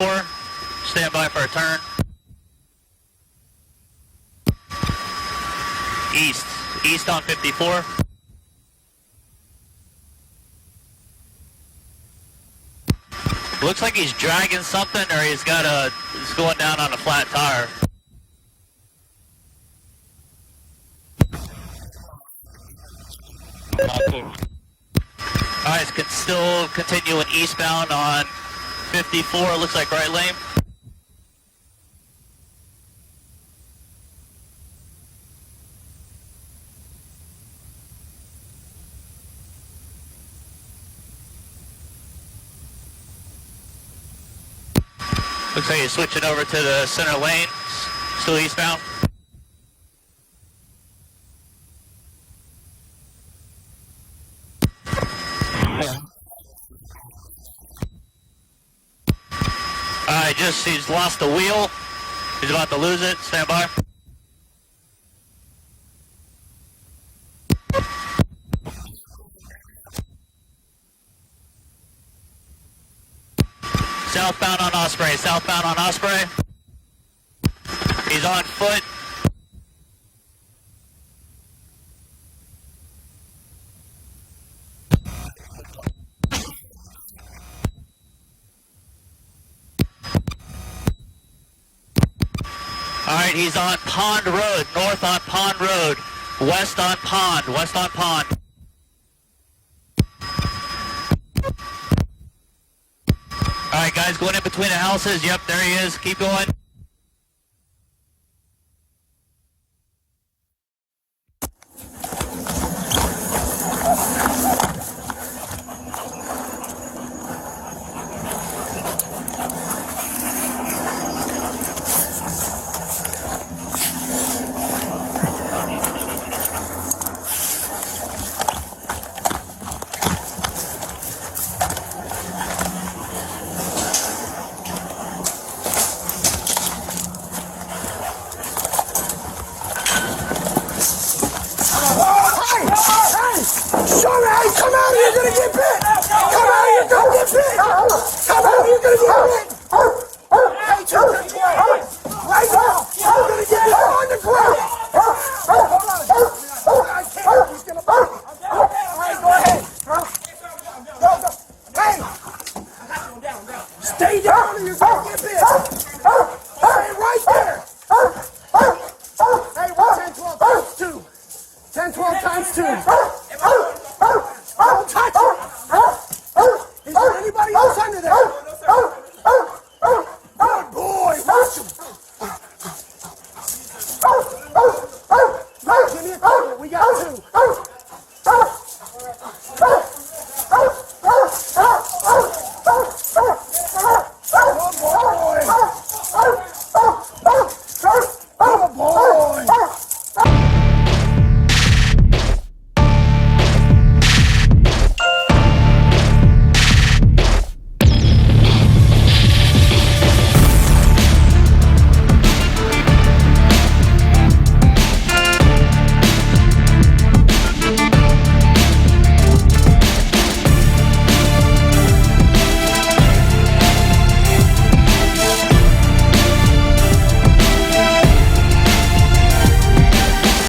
54. Stand by for a turn. East. East on 54. Looks like he's dragging something, or he's going down on a flat tire. Alright, can still continuing eastbound on 54, looks like right lane. Looks like he's switching over to the center lane, still eastbound. Alright, he's lost the wheel. He's about to lose it. Stand by. Southbound on Osprey. Southbound on Osprey. He's on foot. Alright, he's on Pond Road, north on Pond Road, west on Pond, west on Pond. Alright guys, going in between the houses, yep, there he is, keep going. Stay down or you're gonna get bit!